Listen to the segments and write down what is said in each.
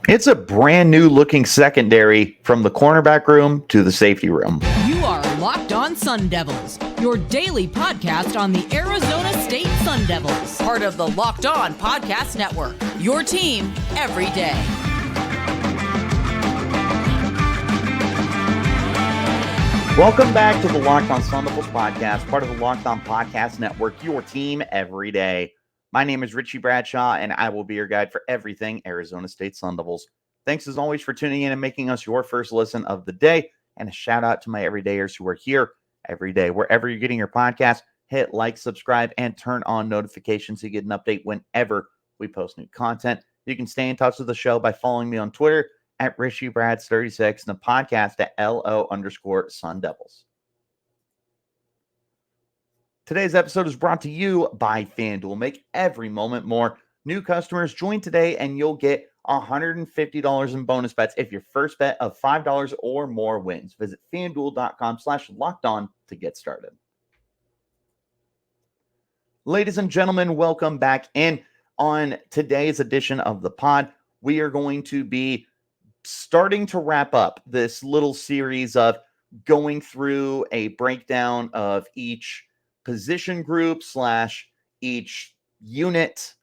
It's a brand new looking secondary from the cornerback room to the safety room. You are Locked On Sun Devils, your daily podcast on the Arizona State Sun Devils, part of the Locked On Podcast Network, your team every day. Welcome back to the Locked On Sun Devils podcast, part of the Locked On Podcast Network, your team every day. My name is Richie Bradshaw, and I will be your guide for everything Arizona State Sun Devils. Thanks as always for tuning in and making us your first listen of the day. And a shout out to my everydayers who are here every day. Wherever you're getting your podcast, hit like, subscribe, and turn on notifications so you get an update whenever we post new content. You can stay in touch with the show by following me on Twitter at RichieBrads36 and the podcast at LO_Sun Devils. Today's episode is brought to you by FanDuel. Make every moment more. New customers, join today and you'll get $150 in bonus bets if your first bet of $5 or more wins. Visit FanDuel.com/lockedon to get started. Ladies and gentlemen, welcome back in. On today's edition of the pod, we are going to be starting to wrap up this little series of going through a breakdown of each position group / each unit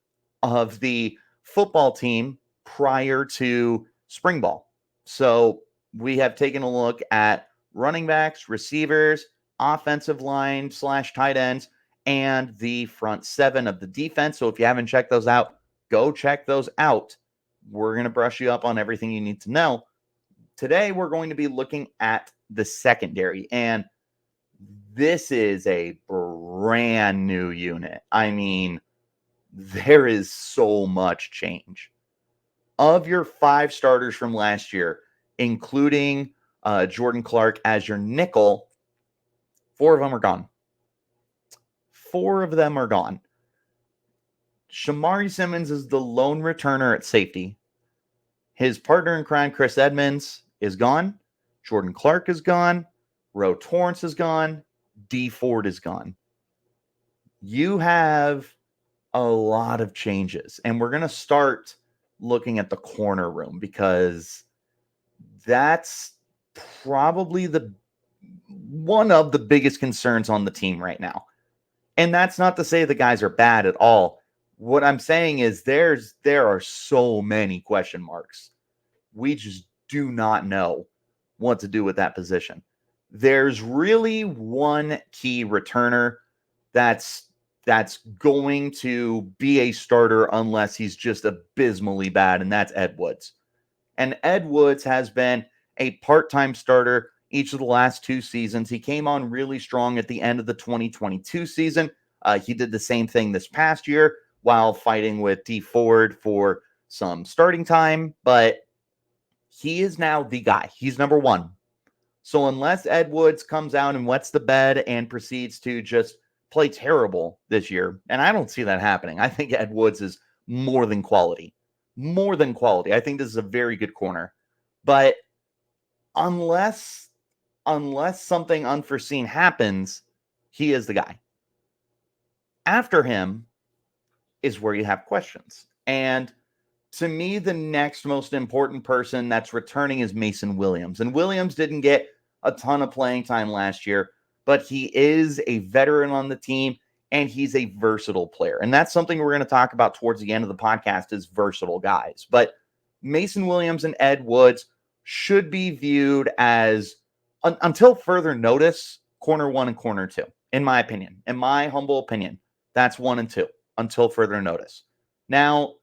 of the football team prior to spring ball. So we have taken a look at running backs, receivers, offensive line / tight ends, and the front seven of the defense. So if you haven't checked those out, go check those out. We're going to brush you up on everything you need to know. Today, we're going to be looking at the secondary, and this is a brand new unit. I mean, there is so much change. Of your 5 starters from last year, including Jordan Clark as your nickel, 4 of them are gone. 4 of them are gone. Shamari Simmons is the lone returner at safety. His partner in crime, Chris Edmonds, is gone. Jordan Clark is gone. Ro Torrance is gone. D Ford is gone. You have a lot of changes, and we're going to start looking at the corner room because that's probably one of the biggest concerns on the team right now. And that's not to say the guys are bad at all. What I'm saying is there are so many question marks. We just do not know what to do with that position. There's really one key returner that's going to be a starter unless he's just abysmally bad, and that's Ed Woods. And Ed Woods has been a part-time starter each of the last 2 seasons. He came on really strong at the end of the 2022 season. He did the same thing this past year while fighting with D Ford for some starting time, but he is now the guy. He's number 1. So unless Ed Woods comes out and wets the bed and proceeds to just play terrible this year, and I don't see that happening. I think Ed Woods is more than quality. More than quality. I think this is a very good corner. But unless something unforeseen happens, he is the guy. After him is where you have questions. And to me, the next most important person that's returning is Macen Williams. And Williams didn't get a ton of playing time last year, but he is a veteran on the team, and he's a versatile player. And that's something we're going to talk about towards the end of the podcast is versatile guys. But Macen Williams and Ed Woods should be viewed as, until further notice, corner 1 and corner 2, in my opinion. In my humble opinion, that's 1 and 2, until further notice. Now,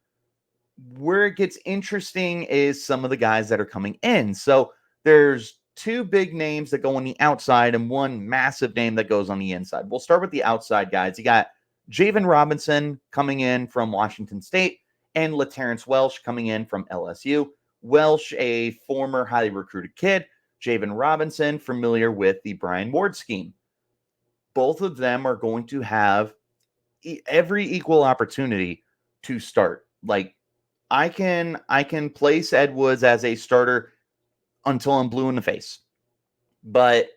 where it gets interesting is some of the guys that are coming in. So there's 2 big names that go on the outside and 1 massive name that goes on the inside. We'll start with the outside guys. You got Javan Robinson coming in from Washington State and Latterence Welch coming in from LSU. Welch, a former highly recruited kid. Javan Robinson, familiar with the Brian Ward scheme. Both of them are going to have every equal opportunity to start. Like, I can place Ed Woods as a starter until I'm blue in the face. But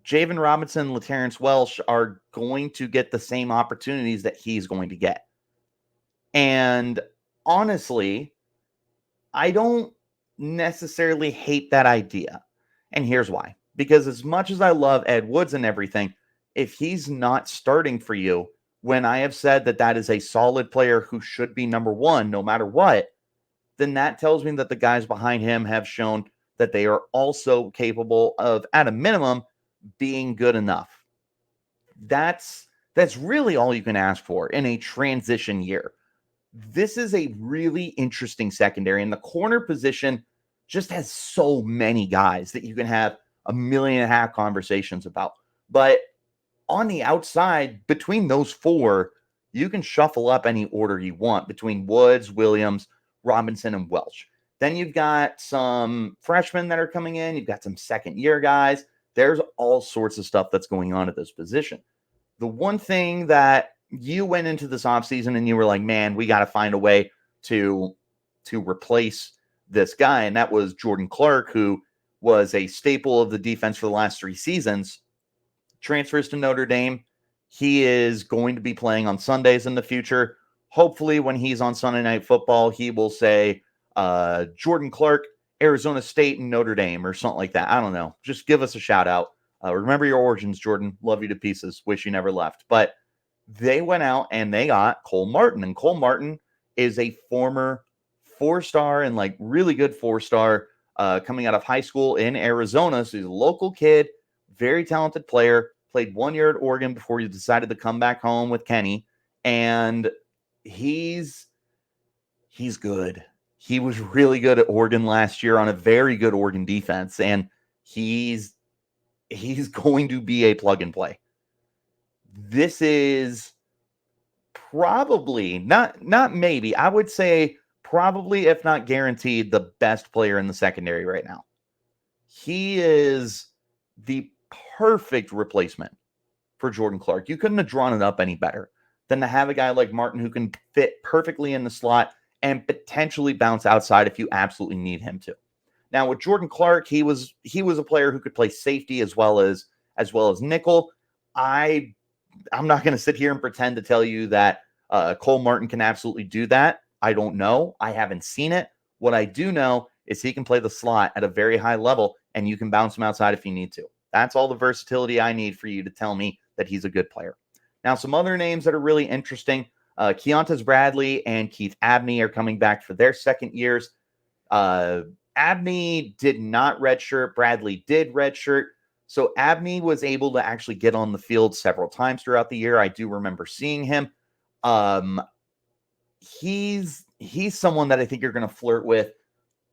Javan Robinson and Latterence Welch are going to get the same opportunities that he's going to get. And honestly, I don't necessarily hate that idea. And here's why. Because as much as I love Ed Woods and everything, if he's not starting for you, when I have said that that is a solid player who should be number one no matter what, then that tells me that the guys behind him have shown that they are also capable of, at a minimum, being good enough. That's really all you can ask for in a transition year. This is a really interesting secondary, and the corner position just has so many guys that you can have 1.5 million conversations about. But on the outside, between those four, you can shuffle up any order you want between Woods, Williams, Robinson, and Welch. Then you've got some freshmen that are coming in. You've got some second-year guys. There's all sorts of stuff that's going on at this position. The one thing that you went into this offseason and you were like, man, we got to find a way to replace this guy. And that was Jordan Clark, who was a staple of the defense for the last 3 seasons, transfers to Notre Dame. He is going to be playing on Sundays in the future. Hopefully when he's on Sunday Night Football, he will say Jordan Clark, Arizona State, and Notre Dame or something like that. I don't know. Just give us a shout out. Remember your origins, Jordan. Love you to pieces. Wish you never left. But they went out and they got Cole Martin. And Cole Martin is a former 4-star and like really good 4-star coming out of high school in Arizona. So he's a local kid, very talented player, played 1 year at Oregon before he decided to come back home with Kenny. And he's good. He was really good at Oregon last year on a very good Oregon defense. And he's going to be a plug and play. This is probably not maybe, I would say probably, if not guaranteed, the best player in the secondary right now. He is the perfect replacement for Jordan Clark. You couldn't have drawn it up any better than to have a guy like Martin who can fit perfectly in the slot and potentially bounce outside if you absolutely need him to. Now with Jordan Clark, he was a player who could play safety as well as nickel. I'm not going to sit here and pretend to tell you that Cole Martin can absolutely do that. I don't know. I haven't seen it. What I do know is he can play the slot at a very high level, and you can bounce him outside if you need to. That's all the versatility I need for you to tell me that he's a good player. Now, some other names that are really interesting. Keontae Bradley and Keith Abney are coming back for their second years. Abney did not redshirt. Bradley did redshirt. So Abney was able to actually get on the field several times throughout the year. I do remember seeing him. He's someone that I think you're going to flirt with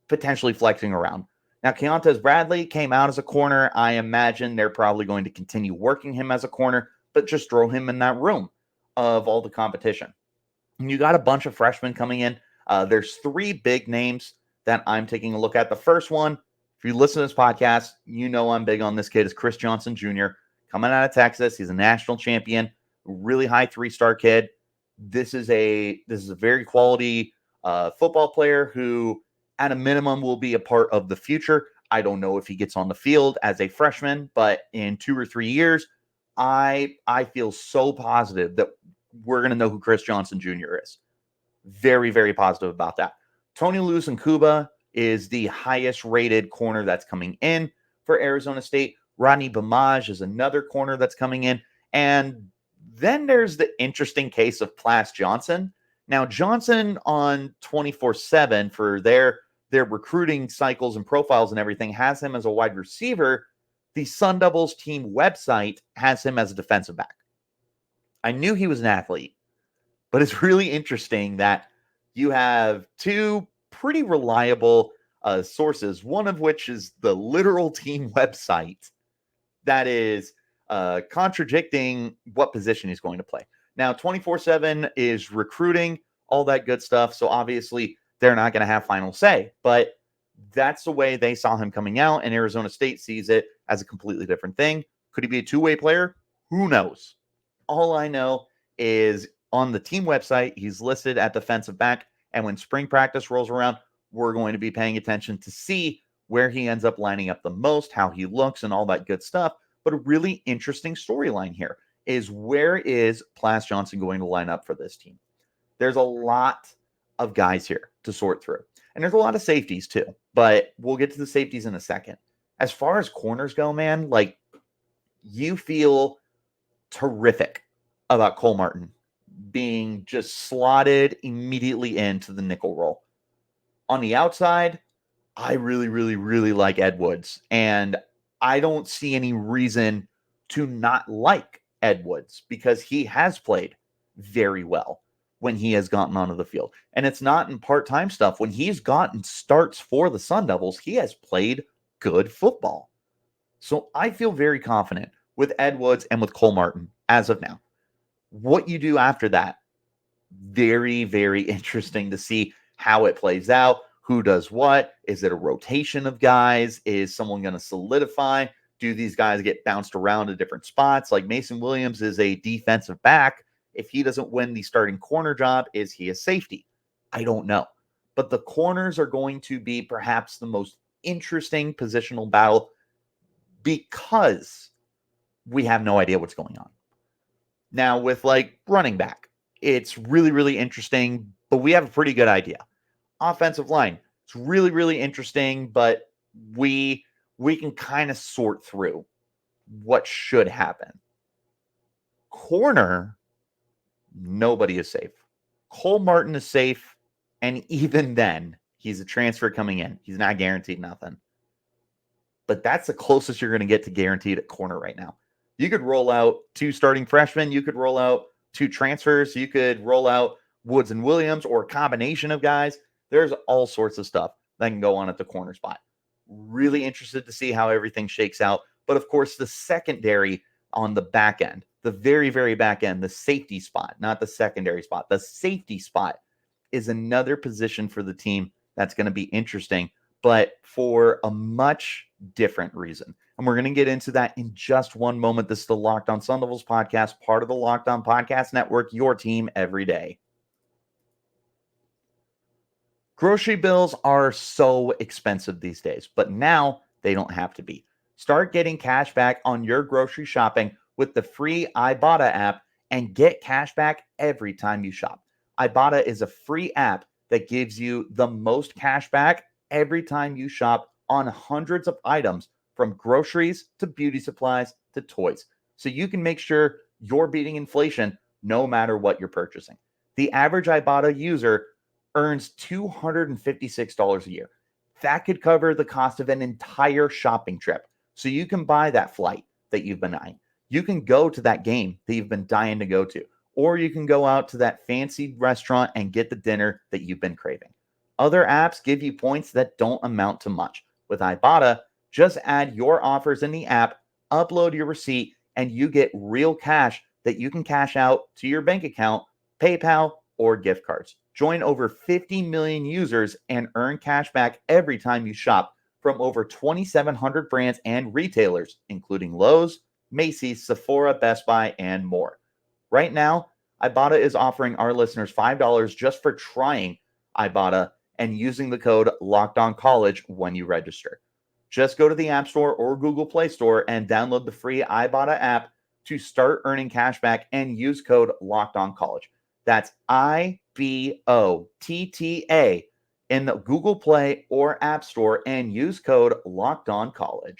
potentially flexing around. Now, Keontae Bradley came out as a corner. I imagine they're probably going to continue working him as a corner, but just throw him in that room of all the competition. And you got a bunch of freshmen coming in. There's 3 big names that I'm taking a look at. The first one, if you listen to this podcast, you know I'm big on this kid, is Chris Johnson Jr. coming out of Texas. He's a national champion, really high 3-star kid. This is a very quality football player who, at a minimum, will be a part of the future. I don't know if he gets on the field as a freshman, but in 2 or 3 years, I feel so positive that we're going to know who Chris Johnson Jr. is. Very, very positive about that. Tony Lewis and Cuba is the highest rated corner that's coming in for Arizona State. Rodney Bamaj is another corner that's coming in. And then there's the interesting case of Plas Johnson. Now, Johnson on 24/7 for their recruiting cycles and profiles and everything has him as a wide receiver. The Sun Devils team website has him as a defensive back. I knew he was an athlete, but it's really interesting that you have 2 pretty reliable sources, one of which is the literal team website that is contradicting what position he's going to play. Now, 24/7 is recruiting, all that good stuff. So obviously they're not going to have final say, but that's the way they saw him coming out, and Arizona State sees it as a completely different thing. Could he be a 2-way player? Who knows? All I know is on the team website, he's listed at defensive back, and when spring practice rolls around, we're going to be paying attention to see where he ends up lining up the most, how he looks, and all that good stuff. But a really interesting storyline here is, where is Plas Johnson going to line up for this team? There's a lot of guys here to sort through. And there's a lot of safeties too, but we'll get to the safeties in a second. As far as corners go, man, like, you feel terrific about Cole Martin being just slotted immediately into the nickel role. On the outside, I really, really, really like Ed Woods, and I don't see any reason to not like Ed Woods because he has played very well when he has gotten onto the field. And it's not in part-time stuff. When he's gotten starts for the Sun Devils, he has played good football. So I feel very confident with Ed Woods and with Cole Martin as of now. What you do after that, very, very interesting to see how it plays out. Who does what? Is it a rotation of guys? Is someone going to solidify? Do these guys get bounced around to different spots? Like Macen Williams is a defensive back. If he doesn't win the starting corner job, is he a safety? I don't know. But the corners are going to be perhaps the most interesting positional battle because we have no idea what's going on. Now, with like running back, it's really, really interesting, but we have a pretty good idea. Offensive line, it's really, really interesting, but we can kind of sort through what should happen. Corner, nobody is safe. Cole Martin is safe, and even then, he's a transfer coming in. He's not guaranteed nothing. But that's the closest you're going to get to guaranteed at corner right now. You could roll out 2 starting freshmen. You could roll out 2 transfers. You could roll out Woods and Williams or a combination of guys. There's all sorts of stuff that can go on at the corner spot. Really interested to see how everything shakes out. But of course, the secondary on the back end, the very, very back end, the safety spot, not the secondary spot, the safety spot is another position for the team that's going to be interesting, but for a much different reason. And we're going to get into that in just one moment. This is the Locked On Sun Devils podcast, part of the Locked On Podcast Network, your team every day. Grocery bills are so expensive these days, but now they don't have to be. Start getting cash back on your grocery shopping with the free Ibotta app and get cash back every time you shop. Ibotta is a free app that gives you the most cash back every time you shop on hundreds of items, from groceries to beauty supplies to toys. So you can make sure you're beating inflation no matter what you're purchasing. The average Ibotta user earns $256 a year. That could cover the cost of an entire shopping trip. So you can buy that flight that you've been eyeing. You can go to that game that you've been dying to go to. Or you can go out to that fancy restaurant and get the dinner that you've been craving. Other apps give you points that don't amount to much. With Ibotta, just add your offers in the app, upload your receipt, and you get real cash that you can cash out to your bank account, PayPal, or gift cards. Join over 50 million users and earn cash back every time you shop from over 2,700 brands and retailers, including Lowe's, Macy's, Sephora, Best Buy, and more. Right now, Ibotta is offering our listeners $5 just for trying Ibotta and using the code LOCKEDONCollege when you register. Just go to the App Store or Google Play Store and download the free Ibotta app to start earning cash back and use code LOCKEDONCollege. That's IBOTTA in the Google Play or App Store and use code LOCKEDONCollege.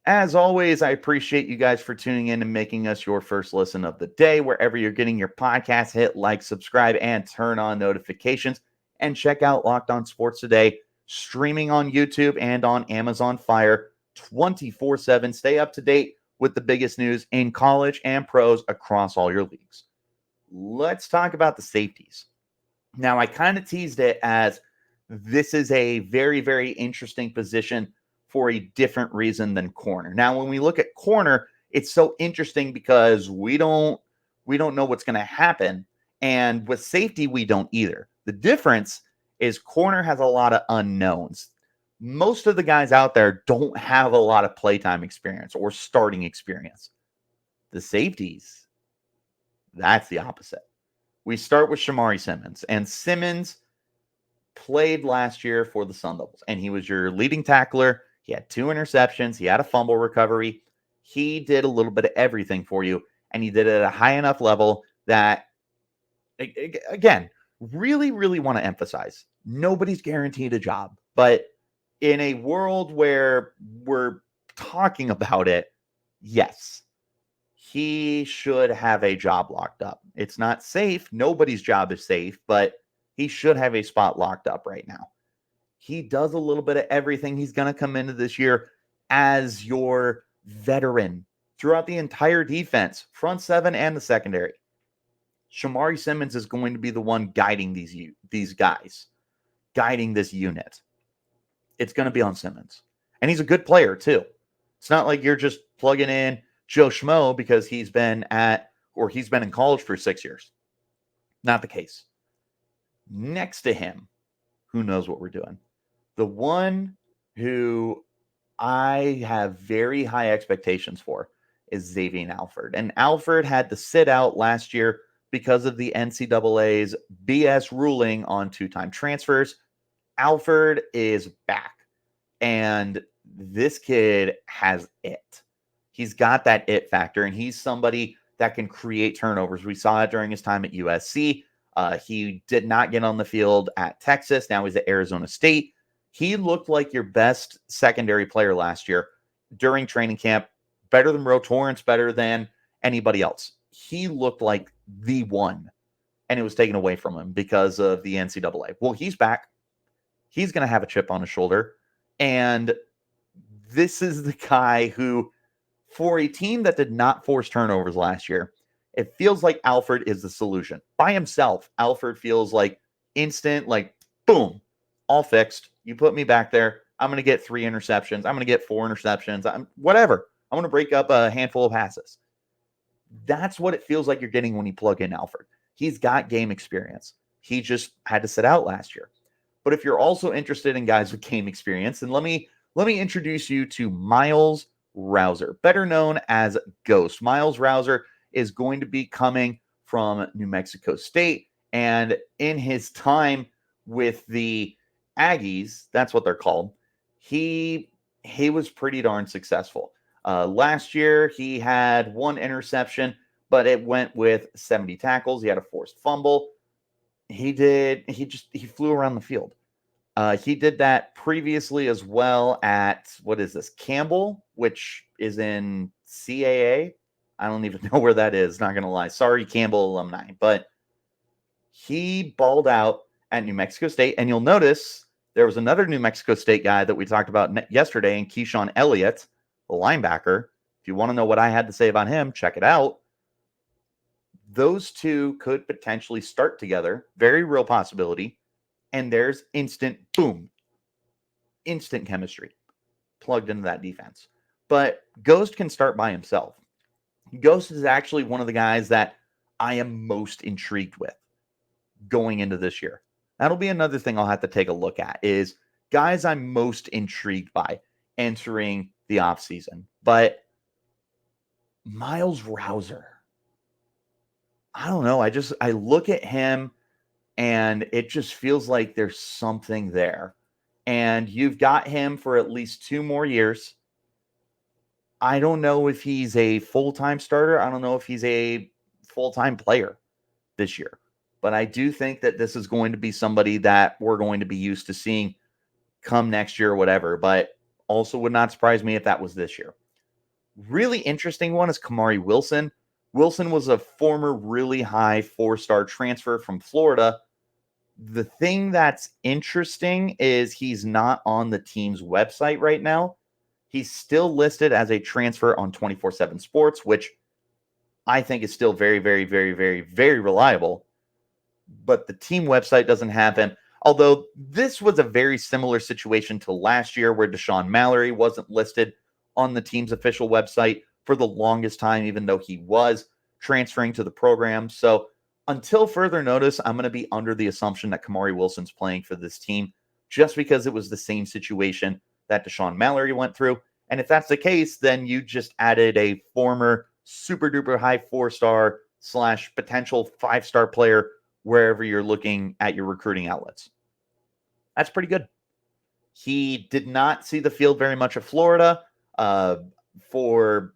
As always, I appreciate you guys for tuning in and making us your first listen of the day. Wherever you're getting your podcast, hit like, subscribe, and turn on notifications. And check out Locked On Sports Today, streaming on YouTube and on Amazon Fire 24/7. Stay up to date with the biggest news in college and pros across all your leagues. Let's talk about the safeties. Now, I kind of teased it as this is a very, very interesting position for a different reason than corner. Now, when we look at corner, it's so interesting because we don't know what's going to happen. And with safety, we don't either. The difference is corner has a lot of unknowns. Most of the guys out there don't have a lot of playtime experience or starting experience. The safeties, that's the opposite. We start with Shamari Simmons, and Simmons played last year for the Sun Devils, and he was your leading tackler. He had 2 interceptions. He had a fumble recovery. He did a little bit of everything for you, and he did it at a high enough level that, again, really, really want to emphasize, nobody's guaranteed a job. But in a world where we're talking about it, yes, he should have a job locked up. It's not safe. Nobody's job is safe, but he should have a spot locked up right now. He does a little bit of everything. He's going to come into this year as your veteran throughout the entire defense, front seven and the secondary. Shamari Simmons is going to be the one guiding these guys, guiding this unit. It's going to be on Simmons. And he's a good player, too. It's not like you're just plugging in Joe Schmo because he's been in college for 6 years. Not the case. Next to him, who knows what we're doing? The one who I have very high expectations for is Xavion Alford. And Alford had to sit out last year because of the NCAA's BS ruling on two-time transfers. Alford is back. And this kid has it. He's got that it factor, and he's somebody that can create turnovers. We saw it during his time at USC. He did not get on the field at Texas. Now he's at Arizona State. He looked like your best secondary player last year during training camp. Better than Torrance, better than anybody else. He looked like the one, and it was taken away from him because of the NCAA. Well, he's back. He's going to have a chip on his shoulder. And this is the guy who, for a team that did not force turnovers last year, it feels like Alford is the solution. By himself, Alford feels like instant, like, boom, all fixed. You put me back there. I'm going to get 3 interceptions. I'm going to get 4 interceptions. Whatever. I'm going to break up a handful of passes. That's what it feels like you're getting when you plug in Alford. He's got game experience. He just had to sit out last year. But if you're also interested in guys with game experience, then let me introduce you to Myles Rouser, better known as Ghost. Myles Rouser is going to be coming from New Mexico State. And in his time with the Aggies, that's what they're called, he was pretty darn successful. Last year, he had 1 interception, but it went with 70 tackles. He had a forced fumble. He flew around the field. He did that previously as well at, Campbell, which is in CAA. I don't even know where that is, not going to lie. Sorry, Campbell alumni. But he balled out at New Mexico State. And you'll notice there was another New Mexico State guy that we talked about yesterday, and Keyshawn Elliott, the linebacker. If you want to know what I had to say about him, check it out. Those two could potentially start together. Very real possibility. And there's instant chemistry plugged into that defense. But Ghost can start by himself. Ghost is actually one of the guys that I am most intrigued with going into this year. That'll be another thing I'll have to take a look at, is guys I'm most intrigued by entering the offseason. But Myles Rouser, I don't know. I look at him and it just feels like there's something there. And you've got him for at least 2 more years. I don't know if he's a full-time starter. I don't know if he's a full-time player this year. But I do think that this is going to be somebody that we're going to be used to seeing come next year or whatever. But also would not surprise me if that was this year. Really interesting one is Kamari Wilson. Wilson was a former really high 4-star transfer from Florida. The thing that's interesting is he's not on the team's website right now. He's still listed as a transfer on 24/7 Sports, which I think is still very, very, very, very, very reliable. But the team website doesn't have him. Although this was a very similar situation to last year where Deshaun Mallory wasn't listed on the team's official website for the longest time, even though he was transferring to the program. So until further notice, I'm going to be under the assumption that Kamari Wilson's playing for this team just because it was the same situation that Deshaun Mallory went through. And if that's the case, then you just added a former super duper high 4-star / potential 5-star player wherever you're looking at your recruiting outlets. That's pretty good. He did not see the field very much at Florida for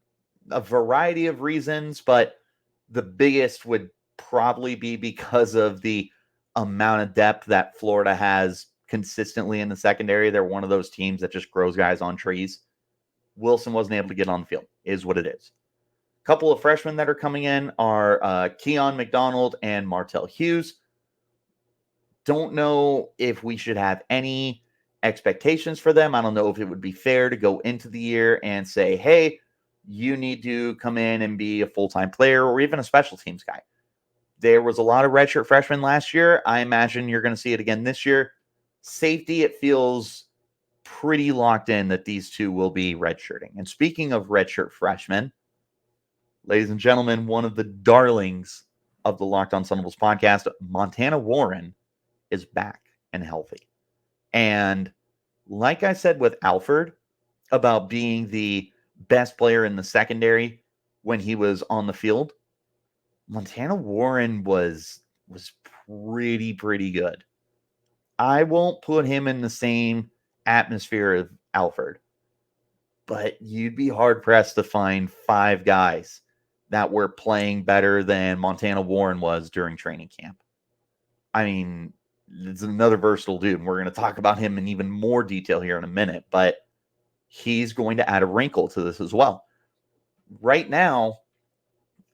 a variety of reasons, but the biggest would probably be because of the amount of depth that Florida has consistently in the secondary. They're one of those teams that just grows guys on trees. Wilson wasn't able to get on the field, is what it is. A couple of freshmen that are coming in are Keon McDonald and Martell Hughes. Don't know if we should have any expectations for them. I don't know if it would be fair to go into the year and say, hey, you need to come in and be a full-time player or even a special teams guy. There was a lot of redshirt freshmen last year. I imagine you're going to see it again this year. Safety, it feels pretty locked in that these two will be redshirting. And speaking of redshirt freshmen, ladies and gentlemen, one of the darlings of the Locked On Sun Devils podcast, Montana Warren, is back and healthy. And like I said with Alford about being the best player in the secondary when he was on the field, Montana Warren was pretty good. I won't put him in the same atmosphere of Alford, but you'd be hard-pressed to find 5 guys that were playing better than Montana Warren was during training camp. I mean, it's another versatile dude, and we're going to talk about him in even more detail here in a minute, but he's going to add a wrinkle to this as well. Right now,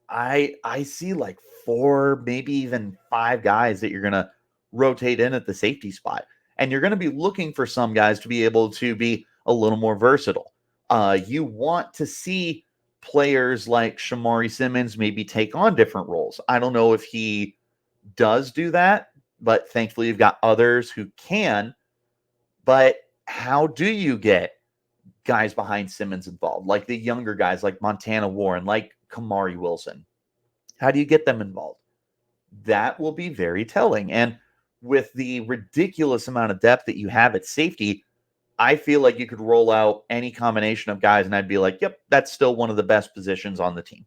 I see like 4, maybe even 5 guys that you're going to rotate in at the safety spot. And you're going to be looking for some guys to be able to be a little more versatile. You want to see players like Shamari Simmons maybe take on different roles. I don't know if he does do that, but thankfully you've got others who can. But how do you get guys behind Simmons involved, like the younger guys like Montana Warren, like Kamari Wilson? How do you get them involved? That will be very telling. And with the ridiculous amount of depth that you have at safety, I feel like you could roll out any combination of guys and I'd be like, yep, that's still one of the best positions on the team.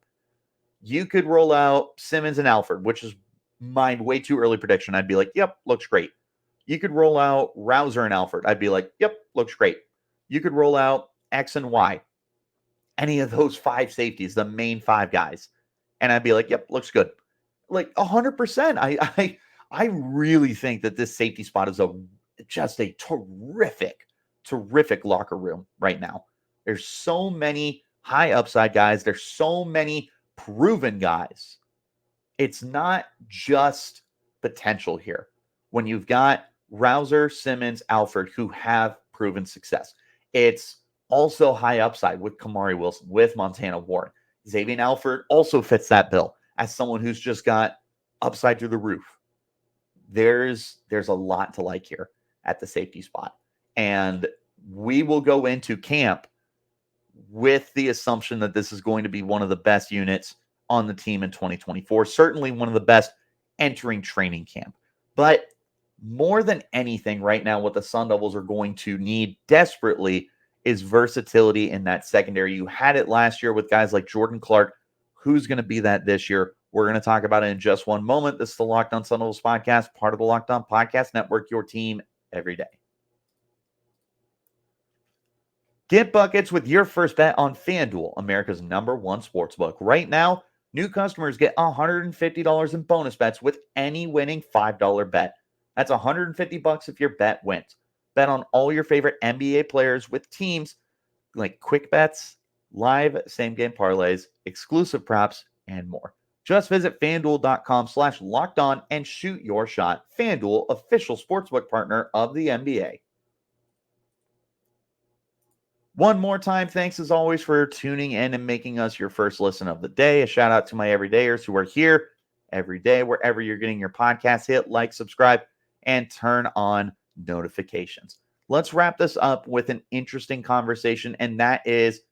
You could roll out Simmons and Alford, which is my way too early prediction. I'd be like, yep, looks great. You could roll out Rouser and Alford. I'd be like, yep, looks great. You could roll out X and Y. Any of those 5 safeties, the main 5 guys. And I'd be like, yep, looks good. Like 100%. I really think that this safety spot is just a terrific locker room right now. There's so many high upside guys. There's so many proven guys. It's not just potential here. When you've got Rouser, Simmons, Alford, who have proven success, it's also high upside with Kamari Wilson, with Montana Warren. Xavion Alford also fits that bill as someone who's just got upside through the roof. There's a lot to like here at the safety spot. And we will go into camp with the assumption that this is going to be one of the best units on the team in 2024. Certainly one of the best entering training camp. But more than anything right now, what the Sun Devils are going to need desperately is versatility in that secondary. You had it last year with guys like Jordan Clark. Who's going to be that this year? We're going to talk about it in just one moment. This is the Locked On Sun Devils podcast, part of the Locked On Podcast Network, your team every day. Get buckets with your first bet on FanDuel, America's #1 sportsbook. Right now, new customers get $150 in bonus bets with any winning $5 bet. That's $150 if your bet wins. Bet on all your favorite NBA players with teams like quick bets, live same-game parlays, exclusive props, and more. Just visit FanDuel.com/lockedon and shoot your shot. FanDuel, official sportsbook partner of the NBA. One more time, thanks as always for tuning in and making us your first listen of the day. A shout out to my everydayers who are here every day, wherever you're getting your podcast. Hit like, subscribe, and turn on notifications. Let's wrap this up with an interesting conversation, and that is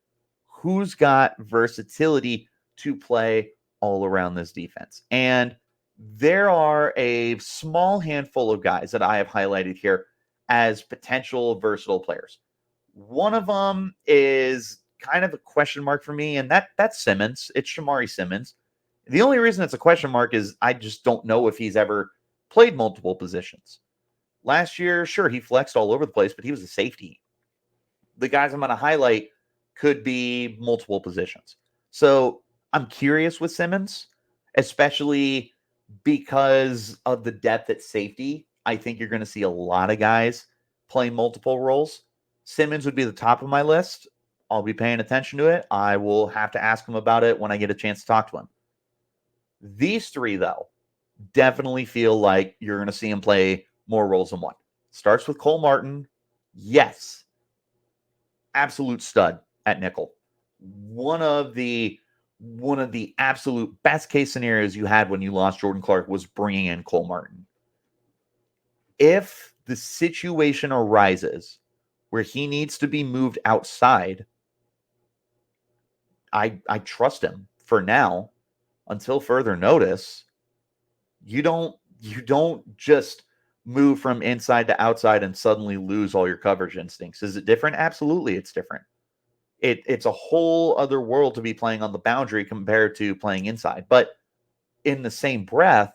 who's got versatility to play all around this defense. And there are a small handful of guys that I have highlighted here as potential versatile players. One of them is kind of a question mark for me, and that's Simmons. It's Shamari Simmons. The only reason it's a question mark is I just don't know if he's ever played multiple positions. Last year, sure, he flexed all over the place, but he was a safety. The guys I'm going to highlight could be multiple positions. So I'm curious with Simmons, especially because of the depth at safety, I think you're going to see a lot of guys playing multiple roles. Simmons would be the top of my list. I'll be paying attention to it. I will have to ask him about it when I get a chance to talk to him. These three, though, definitely feel like you're going to see him play more roles than one. Starts with Cole Martin. Yes. Absolute stud at nickel. One of the absolute best case scenarios you had when you lost Jordan Clark was bringing in Cole Martin. If the situation arises where he needs to be moved outside, I trust him for now until further notice. You don't just move from inside to outside and suddenly lose all your coverage instincts. Is it different? Absolutely, it's different. It's a whole other world to be playing on the boundary compared to playing inside. But in the same breath,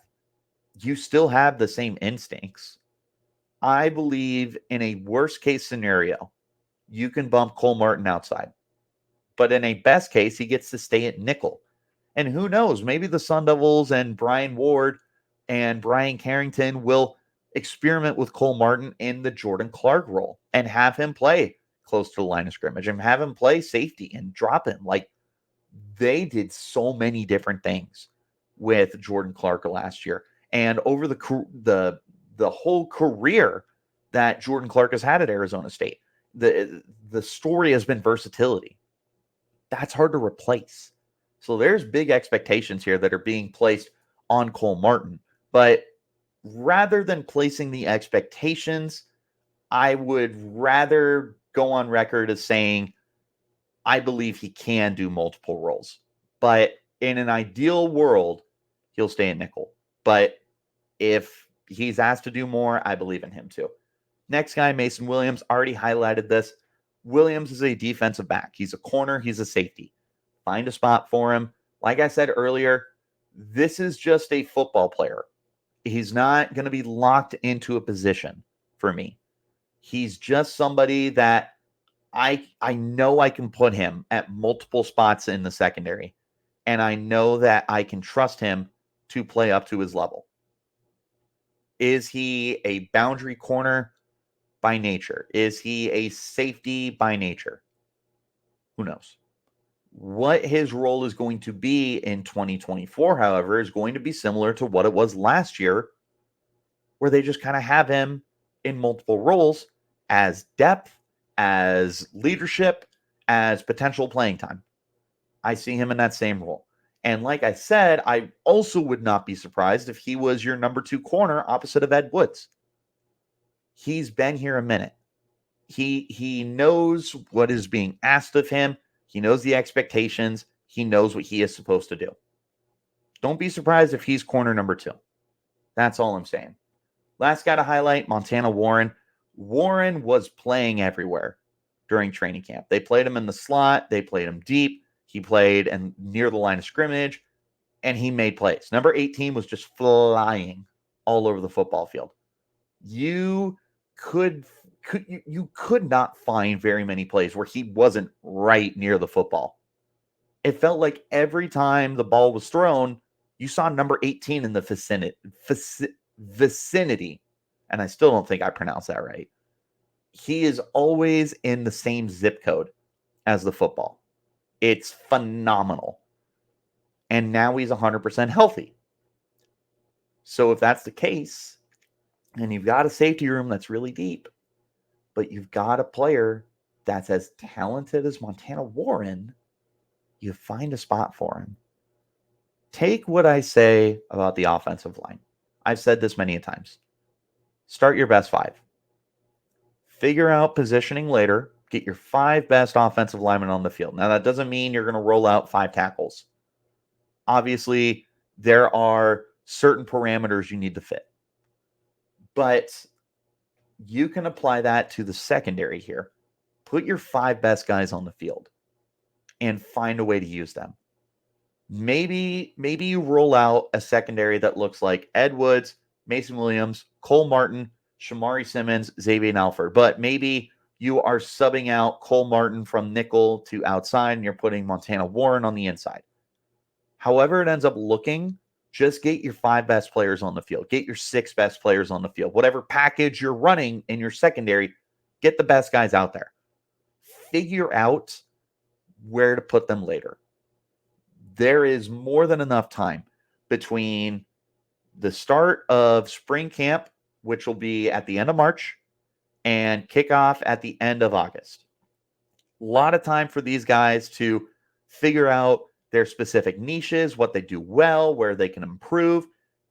you still have the same instincts. I believe in a worst case scenario, you can bump Cole Martin outside. But in a best case, he gets to stay at nickel. And who knows, maybe the Sun Devils and Brian Ward and Brian Carrington will experiment with Cole Martin in the Jordan Clark role and have him play close to the line of scrimmage and have him play safety and drop him. Like, they did so many different things with Jordan Clark last year. And over the whole career that Jordan Clark has had at Arizona State, the story has been versatility. That's hard to replace. So there's big expectations here that are being placed on Cole Martin. But rather than placing the expectations, I would rather go on record as saying I believe he can do multiple roles. But in an ideal world, he'll stay in nickel. But if he's asked to do more, I believe in him too. Next guy, Macen Williams, already highlighted this. Williams is a defensive back. He's a corner. He's a safety. Find a spot for him. Like I said earlier, this is just a football player. He's not going to be locked into a position for me. He's just somebody that I know I can put him at multiple spots in the secondary, and I know that I can trust him to play up to his level. Is he a boundary corner by nature? Is he a safety by nature? Who knows? What his role is going to be in 2024, however, is going to be similar to what it was last year, where they just kind of have him in multiple roles as depth, as leadership, as potential playing time. I see him in that same role. And like I said, I also would not be surprised if he was your number 2 corner opposite of Ed Woods. He's been here a minute. He knows what is being asked of him. He knows the expectations. He knows what he is supposed to do. Don't be surprised if he's corner number 2. That's all I'm saying. Last guy to highlight, Montana Warren. Warren was playing everywhere during training camp. They played him in the slot. They played him deep. He played and near the line of scrimmage, and he made plays. Number 18 was just flying all over the football field. You could not find very many plays where he wasn't right near the football. It felt like every time the ball was thrown, you saw number 18 in the vicinity. And I still don't think I pronounced that right. He is always in the same zip code as the football. It's phenomenal. And now he's 100% healthy. So if that's the case, and you've got a safety room that's really deep, but you've got a player that's as talented as Montana Warren, you find a spot for him. Take what I say about the offensive line. I've said this many times. Start your best 5. Figure out positioning later. Get your 5 best offensive linemen on the field. Now, that doesn't mean you're going to roll out 5 tackles. Obviously, there are certain parameters you need to fit. But you can apply that to the secondary here. Put your 5 best guys on the field and find a way to use them. Maybe you roll out a secondary that looks like Ed Woods, Macen Williams, Cole Martin, Shamari Simmons, Xavion, Alford. But maybe you are subbing out Cole Martin from nickel to outside, and you're putting Montana Warren on the inside. However it ends up looking, Just get your 5 best players on the field. Get your 6 best players on the field. Whatever package you're running in your secondary, get the best guys out there. Figure out where to put them later. There is more than enough time between the start of spring camp, which will be at the end of March, and kickoff at the end of August. A lot of time for these guys to figure out their specific niches, what they do well, where they can improve,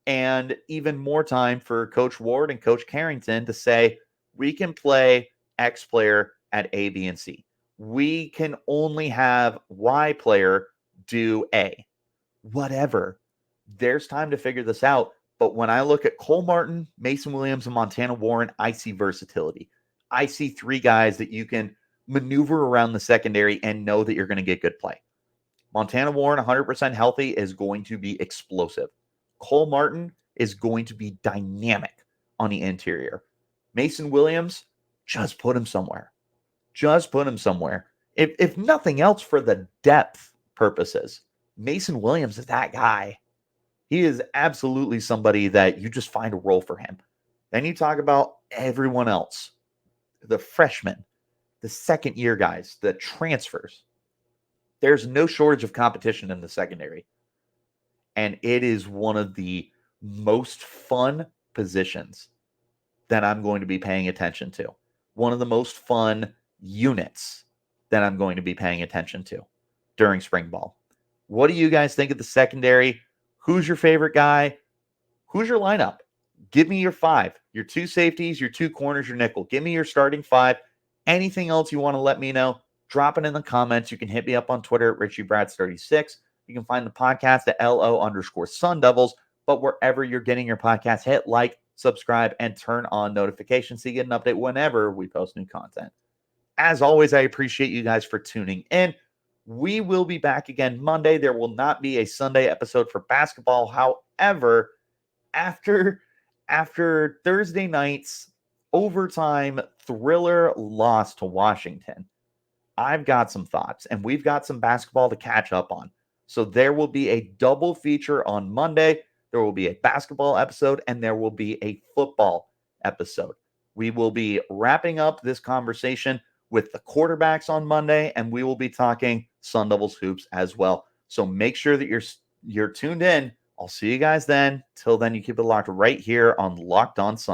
and even more time for Coach Ward and Coach Carrington to say, we can play X player at A, B, and C. We can only have Y player do A. Whatever. There's time to figure this out. But when I look at Cole Martin, Macen Williams, and Montana Warren, I see versatility. I see 3 guys that you can maneuver around the secondary and know that you're going to get good play. Montana Warren, 100% healthy, is going to be explosive. Cole Martin is going to be dynamic on the interior. Macen Williams, just put him somewhere. Just put him somewhere. If nothing else, for the depth purposes, Macen Williams is that guy. He is absolutely somebody that you just find a role for him. Then you talk about everyone else, the freshmen, the second-year guys, the transfers. There's no shortage of competition in the secondary. And it is one of the most fun positions that I'm going to be paying attention to. One of the most fun units that I'm going to be paying attention to during spring ball. What do you guys think of the secondary? Who's your favorite guy? Who's your lineup? Give me your 5, your 2 safeties, your 2 corners, your nickel. Give me your starting 5. Anything else you want to let me know, drop it in the comments. You can hit me up on Twitter at RichieBrads36. You can find the podcast at LO_Sun Devils. But wherever you're getting your podcast, hit like, subscribe, and turn on notifications so you get an update whenever we post new content. As always, I appreciate you guys for tuning in. We will be back again Monday. There will not be a Sunday episode for basketball. However, after Thursday night's overtime thriller loss to Washington, I've got some thoughts, and we've got some basketball to catch up on. So there will be a double feature on Monday. There will be a basketball episode, and there will be a football episode. We will be wrapping up this conversation with the quarterbacks on Monday, and we will be talking Sun Devils hoops as well. So make sure that you're tuned in. I'll see you guys then. Till then, you keep it locked right here on Locked On Sun.